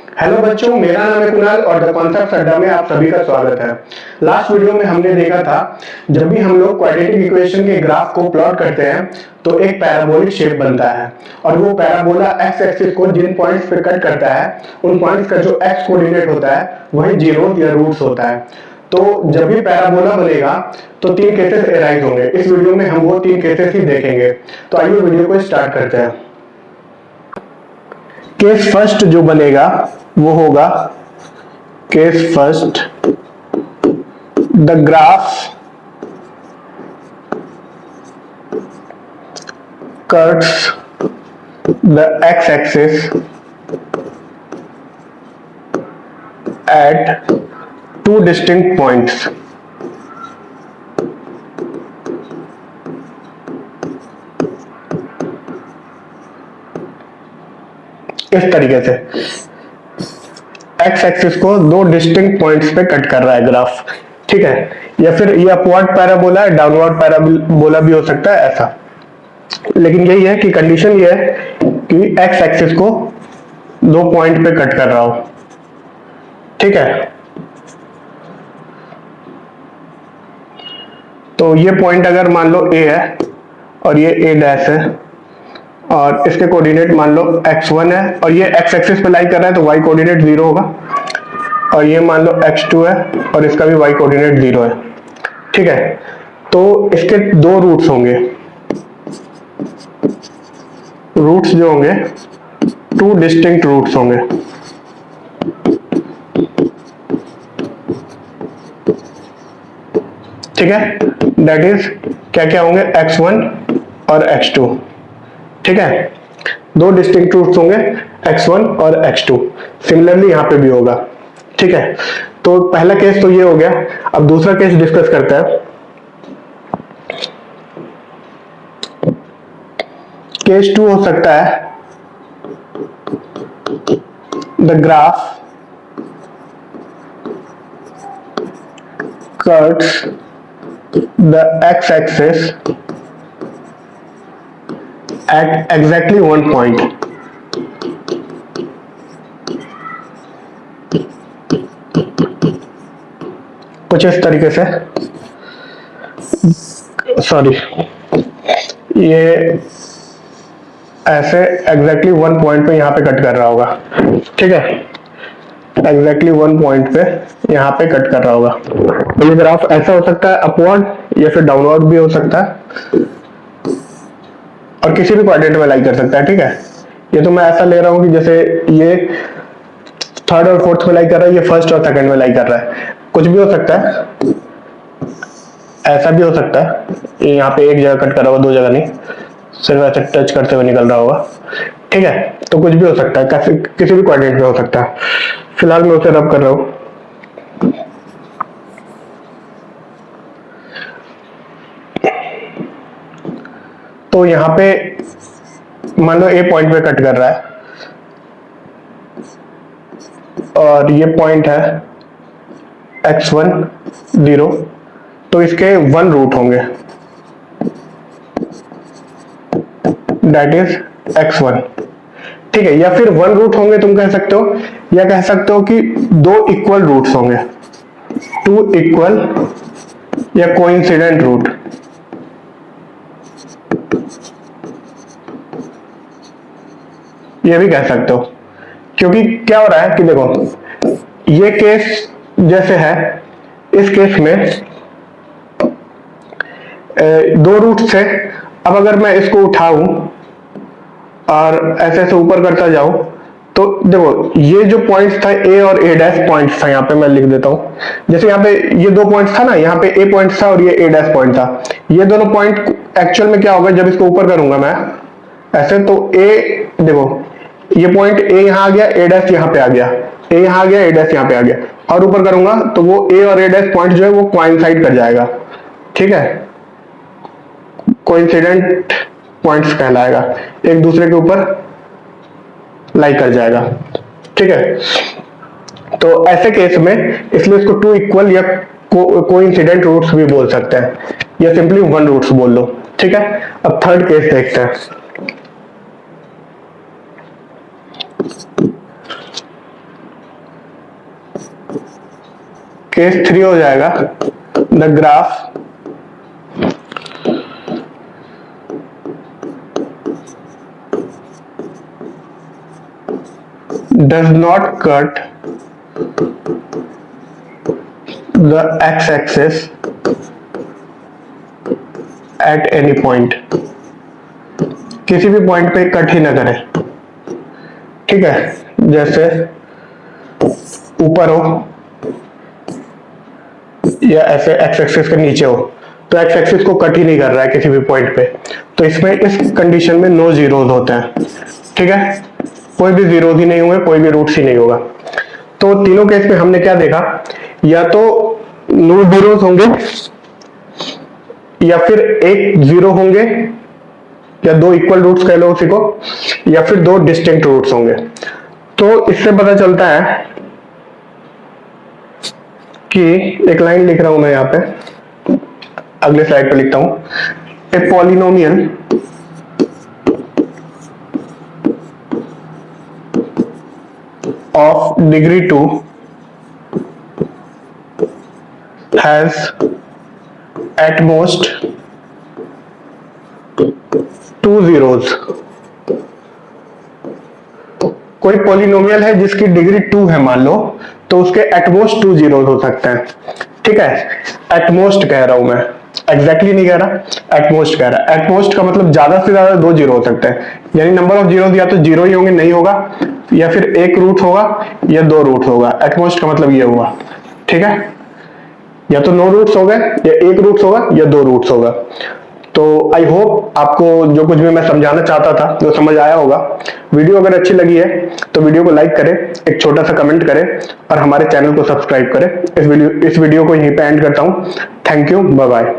Hello बच्चों, मेरा नाम है कुणाल और द कॉन्सेप्ट अड्डा में आप सभी का स्वागत है। लास्ट वीडियो में हमने देखा था जब भी हम लोग क्वाड्रेटिक इक्वेशन के ग्राफ को प्लॉट करते हैं तो एक पैराबोलिक शेप बनता है और वो पैराबोला एक्स एक्सिस को जिन पॉइंट्स पे कट करता है उन पॉइंट्स का जो एक्स कोऑर्डिनेट होता है वही जीरो या रूट्स होता है। तो जब भी पैराबोला बनेगा तो तीन केसेस एराइज होंगे। इस वीडियो में हम वो तीन केसेस ही देखेंगे। तो आइए वीडियो को स्टार्ट करते हैं। केस फर्स्ट जो बनेगा वो होगा case first, the graph curves the x axis at two distinct points. इस तरीके से एक्स एक्सिस को दो डिस्टिंक्ट पॉइंट्स पे कट कर रहा है ग्राफ, ठीक है। या फिर ये अपवर्ड पैराबोला है, डाउनवर्ड पैराबोला भी हो सकता है ऐसा। लेकिन यही है कि कंडीशन ये है कि एक्स एक्सिस को दो पॉइंट पे कट कर रहा हो, ठीक है। तो ये पॉइंट अगर मान लो ए है और ये ए डैश है और इसके कोऑर्डिनेट मान लो x1 है और ये x एक्सिस पे लाई कर रहा है तो y कोऑर्डिनेट 0 होगा, और ये मान लो x2 है और इसका भी y कोऑर्डिनेट 0 है, ठीक है। तो इसके दो रूट्स होंगे, रूट्स जो होंगे टू डिस्टिंक्ट रूट्स होंगे, ठीक है। दैट इज क्या क्या होंगे, x1 और x2, ठीक है। दो डिस्टिंक्ट रूट्स होंगे x1 और x2। सिमिलरली यहां पे भी होगा, ठीक है। तो पहला केस तो ये हो गया। अब दूसरा केस डिस्कस करते हैं। केस 2 हो सकता है the graph curves the x axis at exactly one point. कुछ इस तरीके से, सॉरी, ये ऐसे एग्जैक्टली वन पॉइंट पे यहाँ पे कट कर रहा होगा, ठीक है। एग्जैक्टली वन पॉइंट पे यहाँ पे कट कर रहा होगा। तो ये ग्राफ ऐसा हो सकता है, अपवर्ड या फिर डाउनवर्ड भी हो सकता है और किसी भी क्वाड्रेंट में लाई कर सकता है, ठीक है। ये तो मैं ऐसा ले रहा हूं कि जैसे ये थर्ड और फोर्थ में लाई कर रहा है, ये फर्स्ट और सेकंड में लाई कर रहा है। कुछ भी हो सकता है, ऐसा भी हो सकता है, ये यहाँ पे एक जगह कट करा हुआ, दो जगह नहीं, सिर्फ ऐसे टच करते हुए निकल रहा होगा, ठीक है। तो कुछ भी हो सकता है, किसी भी क्वाड्रेंट में हो सकता है। फिलहाल मैं उसे रब कर रहा हूं। तो यहां पे मान लो ए पॉइंट पे कट कर रहा है और ये पॉइंट है x1 0, तो इसके वन रूट होंगे, दैट इज x1, ठीक है। या फिर वन रूट होंगे तुम कह सकते हो, या कह सकते हो कि दो इक्वल रूट्स होंगे, टू इक्वल या कोइंसिडेंट रूट। ये भी कह सकते हो, क्योंकि क्या हो रहा है कि देखो ये केस जैसे है, इस केस में दो रूट से, अब अगर मैं इसको उठाऊं और ऐसे ऐसे ऊपर करता जाऊं तो देखो ये जो पॉइंट्स था ए और ए डैश पॉइंट्स था, यहाँ पे मैं लिख देता हूं। जैसे यहाँ पे ये दो पॉइंट्स था ना, यहाँ पे ए पॉइंट था और ये ए डैश पॉइंट था। ये दोनों पॉइंट एक्चुअल में क्या होगा, जब इसको ऊपर करूंगा मैं ऐसे, तो ए देखो ये पॉइंट ए यहाँ आ गया, ए डैश यहाँ पे आ गया, ए यहाँ आ गया, ए डैश यहाँ पे आ गया, और ऊपर करूंगा तो वो ए और ए डैश पॉइंट जो है वो कोइंसाइड कर जाएगा, ठीक है। कोइंसिडेंट पॉइंट्स कहलाएगा, एक दूसरे के ऊपर लाई कर जाएगा, ठीक है। तो ऐसे केस में इसलिए इसको टू इक्वल या कोइंसिडेंट रूट्स भी बोल सकते हैं, या सिंपली वन रूट्स बोल लो, ठीक है। अब थर्ड केस देखते हैं। केस 3 हो जाएगा the graph does not cut the x-axis at any point, किसी भी पॉइंट पे कट ही ना करे। ठीक है, जैसे ऊपर हो या ऐसे एक्स एक्सिस के नीचे हो, तो एक्स एक्सिस को कट ही नहीं कर रहा है किसी भी पॉइंट पे, तो इसमें इस कंडीशन में नो जीरोज होते हैं। ठीक है, कोई भी जीरोज ही नहीं होंगे, कोई भी रूट्स ही नहीं होगा। तो तीनों केस में हमने क्या देखा, या तो नो जीरोज होंगे, या फिर एक जीरो होंगे, या दो इक्वल रूट्स कह लो उसी को, या फिर दो डिस्टिंक्ट रूट्स होंगे। तो इससे पता चलता है कि एक लाइन लिख रहा हूं मैं यहां पे, अगले स्लाइड पे लिखता हूं, a polynomial of degree 2 has at most 2 zeros। कोई पॉलिनोमियल है जिसकी डिग्री 2 है मान लो, तो उसके एटमोस्ट 2 जीरोस हो सकते हैं। ठीक है, एटमोस्ट कह रहा हूं मैं, एग्जैक्टली नहीं कह रहा, एटमोस्ट कह रहा है। एटमोस्ट का मतलब ज्यादा से ज्यादा 2 जीरो हो सकते हैं, यानी नंबर ऑफ जीरोस या तो जीरो ही होंगे, नहीं होगा, या फिर एक रूट होगा या 2 रूट होगा। एटमोस्ट का मतलब ये हुआ। ठीक है, या तो नो रूट्स हो गए, या एक रूट्स होगा, या 2 रूट्स होगा। तो आई होप आपको जो कुछ भी मैं समझाना चाहता था वो समझ आया होगा। वीडियो अगर अच्छी लगी है तो वीडियो को लाइक करें, एक छोटा सा कमेंट करें और हमारे चैनल को सब्सक्राइब करें। इस वीडियो को यहीं पे एंड करता हूं। Thank you, bye bye.